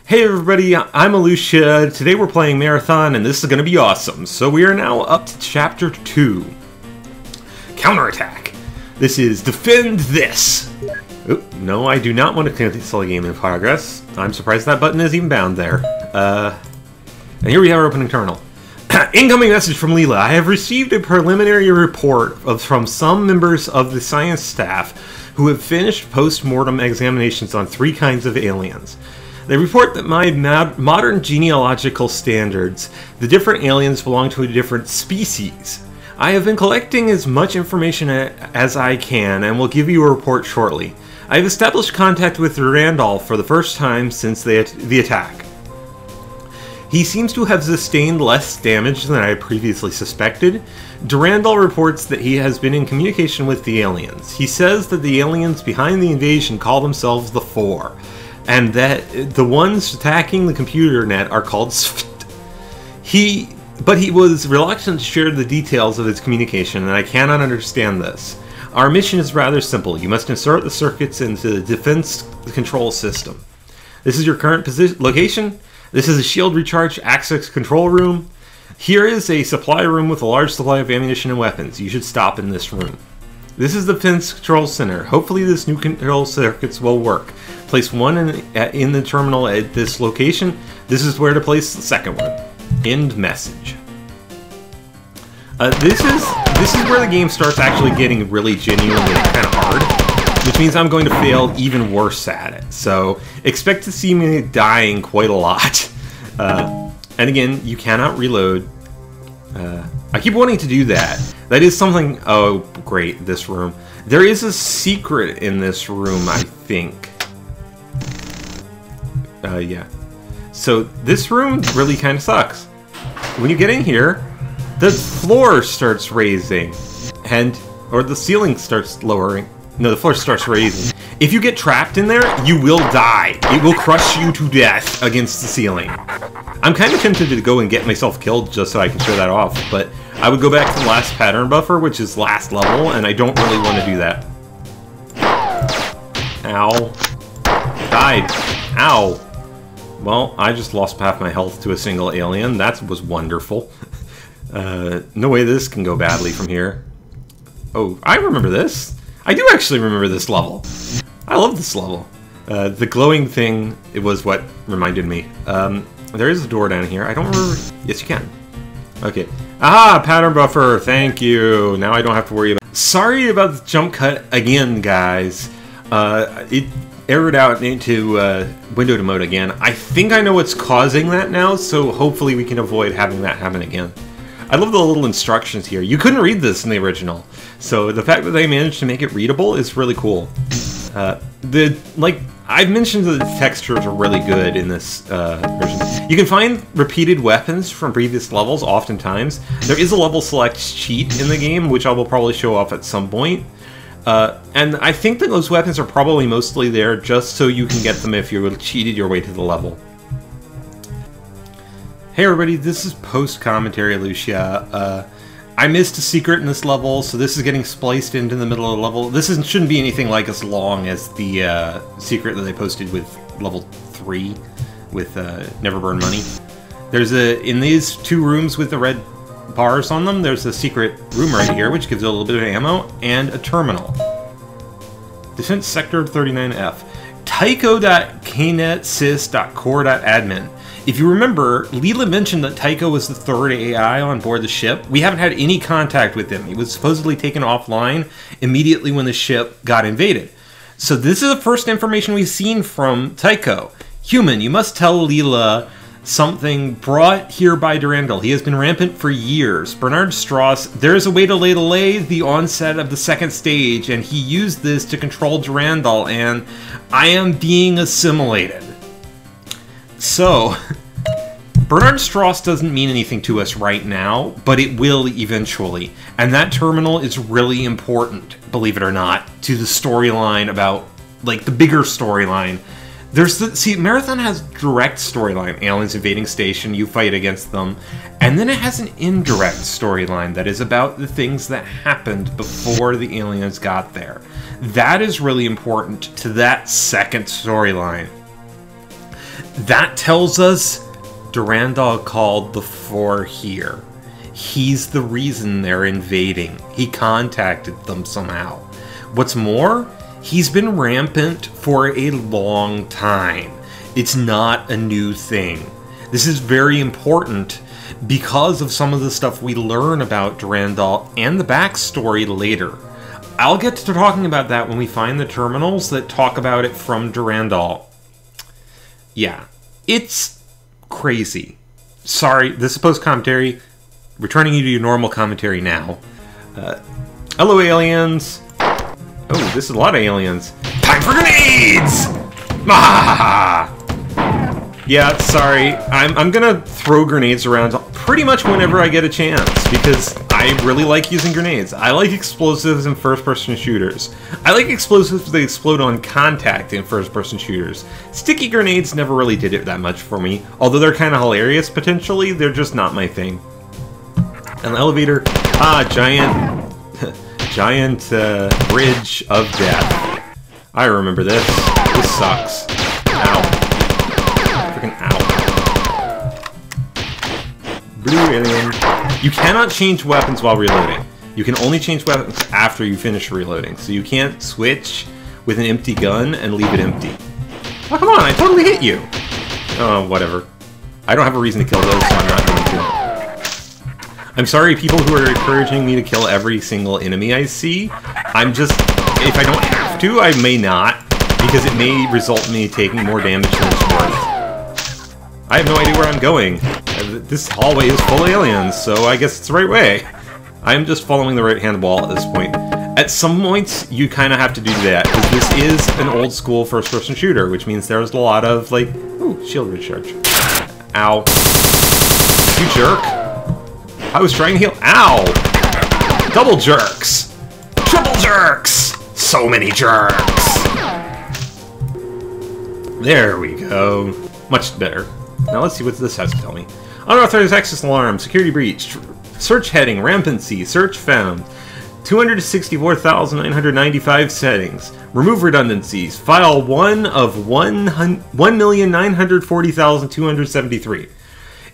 Hey everybody, I'm Ilushia. Today we're playing Marathon and this is going to be awesome. So we are now up to Chapter 2. Counterattack. This is Defend This. Oh, no, I do not want to cancel a game in progress. I'm surprised that button is even bound there. And here we have our opening terminal. Incoming message from Leela. I have received a preliminary report from some members of the science staff who have finished post-mortem examinations on 3 kinds of aliens. They report that by modern genealogical standards, the different aliens belong to a different species. I have been collecting as much information as I can and will give you a report shortly. I have established contact with Randall for the first time since the attack. He seems to have sustained less damage than I had previously suspected. Durandal reports that he has been in communication with the aliens. He says that the aliens behind the invasion call themselves the Four, and that the ones attacking the computer net are called Sft. But he was reluctant to share the details of his communication, and I cannot understand this. Our mission is rather simple. You must insert the circuits into the defense control system. This is your current location. This is a shield recharge access control room. Here is a supply room with a large supply of ammunition and weapons. You should stop in this room. This is the defense control center. Hopefully this new control circuits will work. Place one in the terminal at this location. This is where to place the second one. End message. This is where the game starts actually getting really genuinely kind of hard, which means I'm going to fail even worse at it. So expect to see me dying quite a lot. And again, you cannot reload. I keep wanting to do that. That is something... Oh, great, this room. There is a secret in this room, I think. Yeah. So this room really kind of sucks. When you get in here, the floor starts raising. Or the ceiling starts lowering. No, the floor starts raising. If you get trapped in there, you will die. It will crush you to death against the ceiling. I'm kind of tempted to go and get myself killed just so I can show that off, but I would go back to the last pattern buffer, which is last level, and I don't really want to do that. Ow. Died. Ow. Well, I just lost half my health to a single alien. That was wonderful. No way this can go badly from here. Oh, I remember this. I do actually remember this level. I love this level. The glowing thing, it was what reminded me. There is a door down here. I don't remember... Yes, you can. Okay. Ah, pattern buffer. Thank you. Now I don't have to worry about... Sorry about the jump cut again, guys. It errored out into window mode again. I think I know what's causing that now, so hopefully we can avoid having that happen again. I love the little instructions here. You couldn't read this in the original, so the fact that they managed to make it readable is really cool. I've mentioned that the textures are really good in this version. You can find repeated weapons from previous levels oftentimes. There is a level select cheat in the game, which I will probably show off at some point. And I think that those weapons are probably mostly there just so you can get them if you cheated your way to the level. Hey everybody, this is post-commentary Ilushia. I missed a secret in this level, so this is getting spliced into the middle of the level. This shouldn't be anything like as long as the secret that they posted with level 3 with Never Burn Money. There's in these 2 rooms with the red bars on them, there's a secret room right here, which gives you a little bit of ammo, and a terminal. Defense Sector 39F. Tycho.knet.sys.core.admin. If you remember, Leela mentioned that Tycho was the 3rd AI on board the ship. We haven't had any contact with him. He was supposedly taken offline immediately when the ship got invaded. So this is the first information we've seen from Tycho. Human, you must tell Leela something brought here by Durandal. He has been rampant for years. Bernard Strauss, there is a way to delay the onset of the 2nd stage, and he used this to control Durandal, and I am being assimilated. So, Bernard Strauss doesn't mean anything to us right now, but it will eventually. And that terminal is really important, believe it or not, to the storyline about, like, the bigger storyline. See, Marathon has direct storyline, aliens invading station, you fight against them, and then it has an indirect storyline that is about the things that happened before the aliens got there. That is really important to that second storyline. That tells us Durandal called the Four here. He's the reason they're invading. He contacted them somehow. What's more, he's been rampant for a long time. It's not a new thing. This is very important because of some of the stuff we learn about Durandal and the backstory later. I'll get to talking about that when we find the terminals that talk about it from Durandal. Yeah, it's crazy. Sorry, this is post-commentary. Returning you to your normal commentary now. Hello, aliens. Oh, this is a lot of aliens. Time for grenades! Ah! Yeah, sorry. I'm gonna throw grenades around pretty much whenever I get a chance, because I really like using grenades. I like explosives in first-person shooters. I like explosives that explode on contact in first-person shooters. Sticky grenades never really did it that much for me, although they're kind of hilarious potentially, they're just not my thing. An elevator. Giant bridge of death. I remember this. This sucks. Ow. Freaking ow. Blue alien. You cannot change weapons while reloading. You can only change weapons after you finish reloading. So you can't switch with an empty gun and leave it empty. Oh, come on, I totally hit you. Oh, whatever. I don't have a reason to kill those, so I'm not going to. I'm sorry, people who are encouraging me to kill every single enemy I see. I'm just... If I don't have to, I may not, because it may result in me taking more damage than it's worth. I have no idea where I'm going. This hallway is full of aliens, so I guess it's the right way. I'm just following the right-hand wall at this point. At some points, you kind of have to do that, because this is an old-school first-person shooter, which means there's a lot of, like... Ooh, shield recharge. Ow. You jerk. I was trying to heal. Ow! Double jerks! Triple jerks! So many jerks! There we go. Much better. Now let's see what this has to tell me. Unauthorized access alarm, security breach, search heading, rampancy, search found, 264,995 settings, remove redundancies, file 1 of 1,940,273.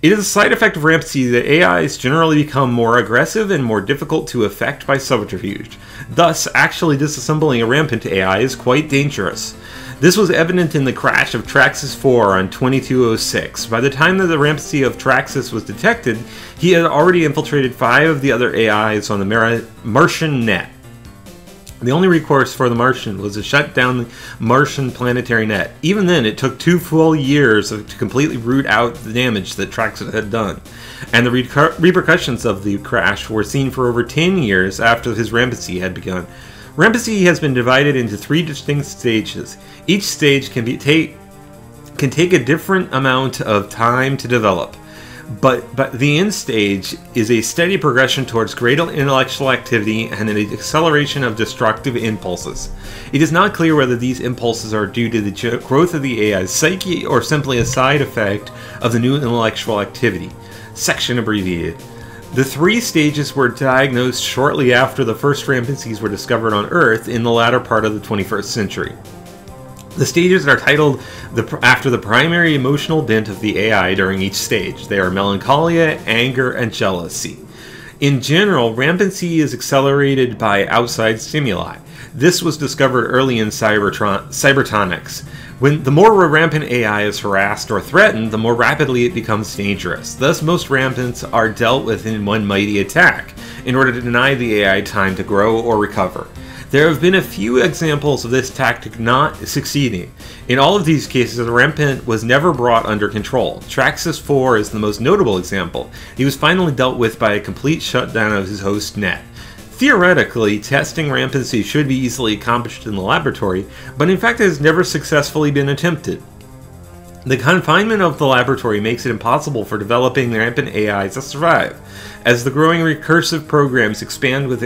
It is a side effect of rampancy that AIs generally become more aggressive and more difficult to affect by subterfuge. Thus, actually disassembling a rampant AI is quite dangerous. This was evident in the crash of Traxxas 4 on 2206. By the time that the rampancy of Traxxas was detected, he had already infiltrated 5 of the other AIs on the Martian net. The only recourse for the Martian was to shut down the Martian planetary net. Even then, it took 2 full years to completely root out the damage that Traxxas had done. And the repercussions of the crash were seen for over 10 years after his rampancy had begun. Rampancy has been divided into 3 distinct stages. Each stage can take a different amount of time to develop. But the end stage is a steady progression towards greater intellectual activity and an acceleration of destructive impulses. It is not clear whether these impulses are due to the growth of the AI's psyche or simply a side effect of the new intellectual activity. Section abbreviated. The 3 stages were diagnosed shortly after the first rampancies were discovered on Earth in the latter part of the 21st century. The stages are titled after the primary emotional bent of the AI during each stage. They are melancholia, anger, and jealousy. In general, rampancy is accelerated by outside stimuli. This was discovered early in cybertronics. When the more a rampant AI is harassed or threatened, the more rapidly it becomes dangerous. Thus, most rampants are dealt with in one mighty attack, in order to deny the AI time to grow or recover. There have been a few examples of this tactic not succeeding. In all of these cases, the rampant was never brought under control. Traxxas 4 is the most notable example. He was finally dealt with by a complete shutdown of his host net. Theoretically, testing rampancy should be easily accomplished in the laboratory, but in fact it has never successfully been attempted. The confinement of the laboratory makes it impossible for developing rampant AIs to survive. As the growing recursive programs expand with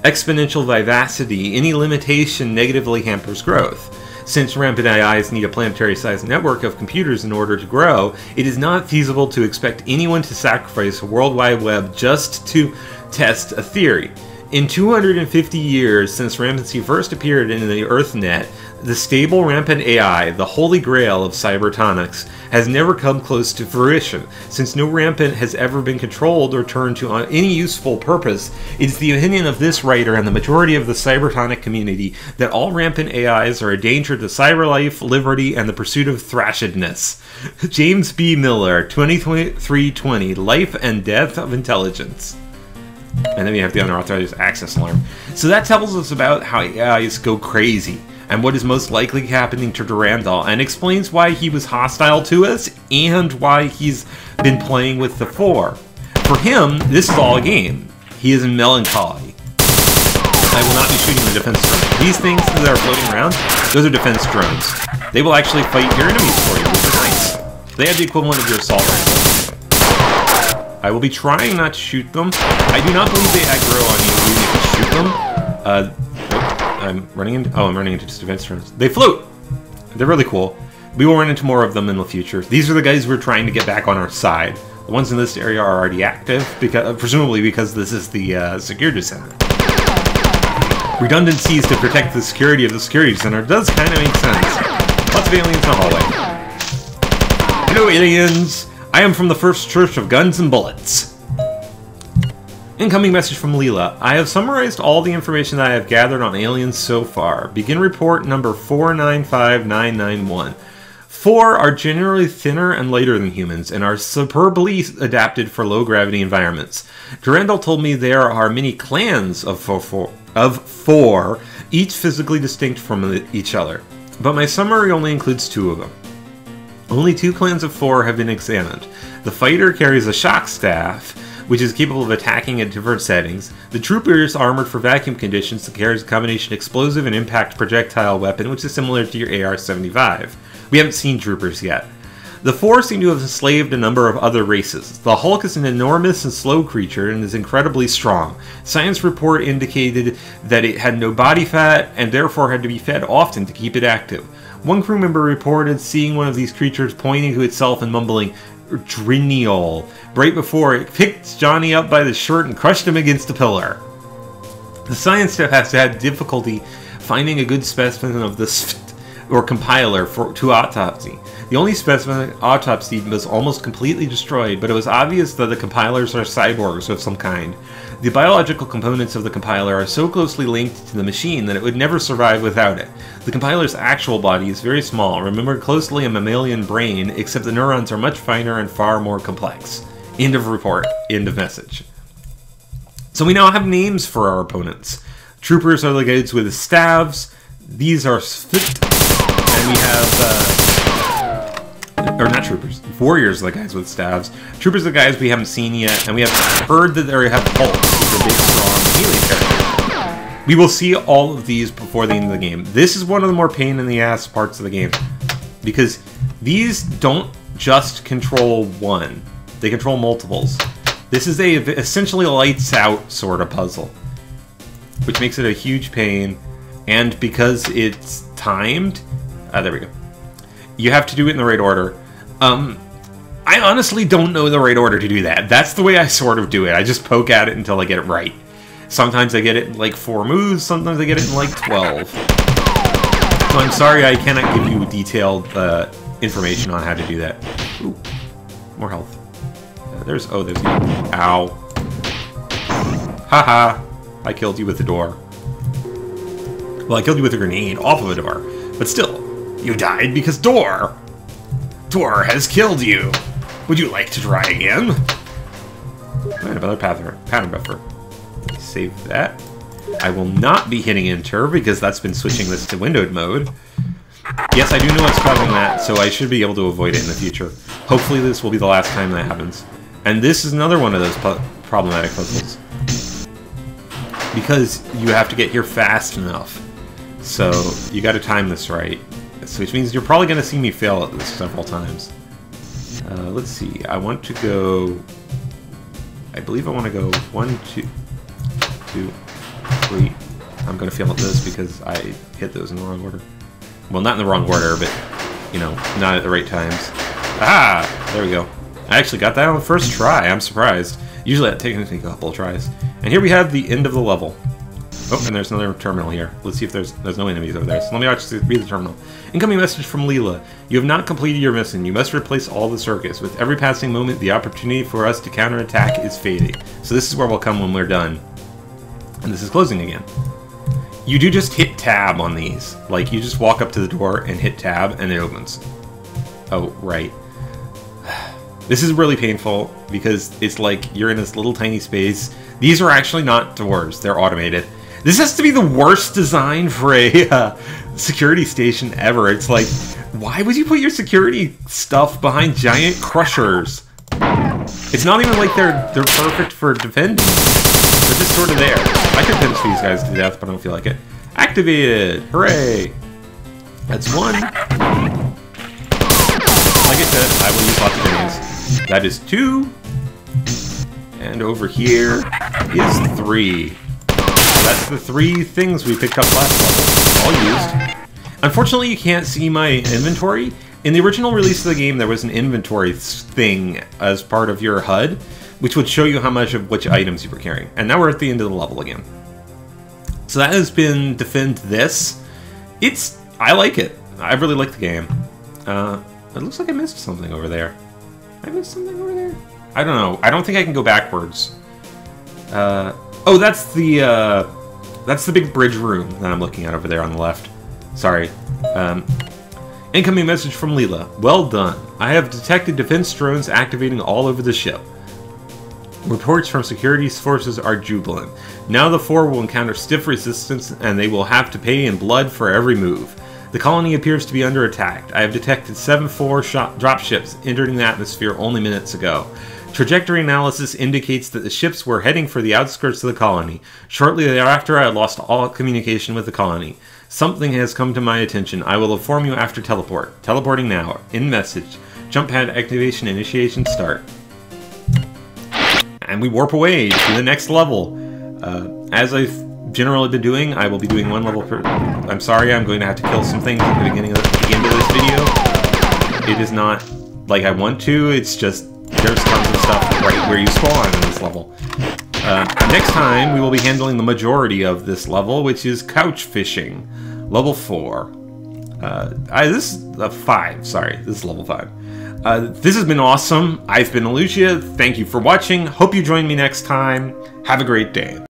exponential vivacity, any limitation negatively hampers growth. Since rampant AIs need a planetary-sized network of computers in order to grow, it is not feasible to expect anyone to sacrifice a World Wide Web just to test a theory. In 250 years since rampancy first appeared in the EarthNet, the stable rampant AI, the holy grail of cybertonics, has never come close to fruition. Since no rampant has ever been controlled or turned to any useful purpose, it is the opinion of this writer and the majority of the cybertonic community that all rampant AIs are a danger to cyber life, liberty, and the pursuit of thrashedness. James B. Miller, 2320, Life and Death of Intelligence. And then we have the unauthorized access alarm. So that tells us about how AIs go crazy, and what is most likely happening to Durandal, and explains why he was hostile to us, and why he's been playing with the Four. For him, this is all a game. He is in melancholy. I will not be shooting the defense drones. These things that are floating around, those are defense drones. They will actually fight your enemies for you, which is nice. They have the equivalent of your assault rifle. I will be trying not to shoot them. I do not believe they aggro on you even if you shoot them. I'm running into just defense drones. They float! They're really cool. We will run into more of them in the future. These are the guys we're trying to get back on our side. The ones in this area are already active, because, presumably because this is the security center. Redundancies to protect the security of the security center does kind of make sense. Lots of aliens in the hallway. Hello, aliens! I am from the First Church of Guns and Bullets. Incoming message from Leela. I have summarized all the information that I have gathered on aliens so far. Begin report number 495991. Four are generally thinner and lighter than humans, and are superbly adapted for low-gravity environments. Durandal told me there are many clans of four, each physically distinct from each other. But my summary only includes two of them. Only two clans of four have been examined. The fighter carries a shock staff, which is capable of attacking at different settings. The trooper is armored for vacuum conditions and carries a combination explosive and impact projectile weapon, which is similar to your AR-75. We haven't seen troopers yet. The Four seem to have enslaved a number of other races. The Hulk is an enormous and slow creature and is incredibly strong. Science report indicated that it had no body fat and therefore had to be fed often to keep it active. One crew member reported seeing one of these creatures pointing to itself and mumbling, "Driniol," right before it picked Johnny up by the shirt and crushed him against a pillar. The science staff has had difficulty finding a good specimen of this or compiler to autopsy. The only specimen autopsied was almost completely destroyed, but it was obvious that the compilers are cyborgs of some kind. The biological components of the compiler are so closely linked to the machine that it would never survive without it. The compiler's actual body is very small, remembered closely a mammalian brain, except the neurons are much finer and far more complex. End of report. End of message. So we now have names for our opponents. Troopers are the guys with staves. These are and we have or not troopers. Warriors are the guys with staves. Troopers are the guys we haven't seen yet, and we have heard that they have Hulks, the big, strong alien character. We will see all of these before the end of the game. This is one of the more pain-in-the-ass parts of the game, because these don't just control one. They control multiples. This is essentially a lights-out sort of puzzle, which makes it a huge pain, and because it's timed... there we go. You have to do it in the right order. I honestly don't know the right order to do that. That's the way I sort of do it. I just poke at it until I get it right. Sometimes I get it in like 4 moves, sometimes I get it in like 12. So I'm sorry I cannot give you detailed information on how to do that. Ooh, more health. There's you. Ow. Haha. I killed you with the door. Well, I killed you with a grenade off of a door. But still, you died because door has killed you. Would you like to try again? I have another pattern buffer. Save that. I will not be hitting enter because that's been switching this to windowed mode. Yes, I do know what's causing that, so I should be able to avoid it in the future. Hopefully this will be the last time that happens. And this is another one of those problematic puzzles. Because you have to get here fast enough. So you got to time this right. So which means you're probably going to see me fail at this several times. Let's see. I want to go... I believe I want to go 1, 2, 3. I'm going to fail at this because I hit those in the wrong order. Well, not in the wrong order, but, you know, not at the right times. Ah! There we go. I actually got that on the first try. I'm surprised. Usually that takes me a couple of tries. And here we have the end of the level. Oh, and there's another terminal here. Let's see if there's no enemies over there. So let me watch read the terminal. Incoming message from Leela. You have not completed your mission. You must replace all the circuits. With every passing moment, the opportunity for us to counterattack is fading. So this is where we'll come when we're done. And this is closing again. You do just hit tab on these. Like, you just walk up to the door and hit tab, and it opens. Oh, right. This is really painful, because it's like you're in this little tiny space. These are actually not doors. They're automated. This has to be the worst design for a security station ever. It's like, why would you put your security stuff behind giant crushers? It's not even like they're perfect for defending. They're just sort of there. I could pinch these guys to death, but I don't feel like it. Activated! Hooray! That's one. Like I said, I will use lots of enemies. That is 2. And over here is 3. That's the 3 things we picked up last level, all used. Unfortunately, you can't see my inventory. In the original release of the game, there was an inventory thing as part of your HUD, which would show you how much of which items you were carrying. And now we're at the end of the level again. So that has been Defend This. I like it. I really like the game. It looks like I missed something over there. I missed something over there? I don't know. I don't think I can go backwards. Oh, that's the big bridge room that I'm looking at over there on the left. Sorry. Incoming message from Leela. Well done. I have detected defense drones activating all over the ship. Reports from security forces are jubilant. Now the 4 will encounter stiff resistance, and they will have to pay in blood for every move. The colony appears to be under attack. I have detected 7 dropships entering the atmosphere only minutes ago. Trajectory analysis indicates that the ships were heading for the outskirts of the colony. Shortly thereafter, I lost all communication with the colony. Something has come to my attention. I will inform you after teleport. Teleporting now. In message. Jump pad activation initiation start. And we warp away to the next level. As I've generally been doing, I will be doing 1 level per... I'm sorry, I'm going to have to kill some things at the beginning of the end of this video. It is not like I want to, it's just there's tons of stuff right where you spawn in this level. Next time, we will be handling the majority of this level, which is couch fishing. Level 4. This is 5, sorry, this is level 5. This has been awesome. I've been Ilushia. Thank you for watching. Hope you join me next time. Have a great day.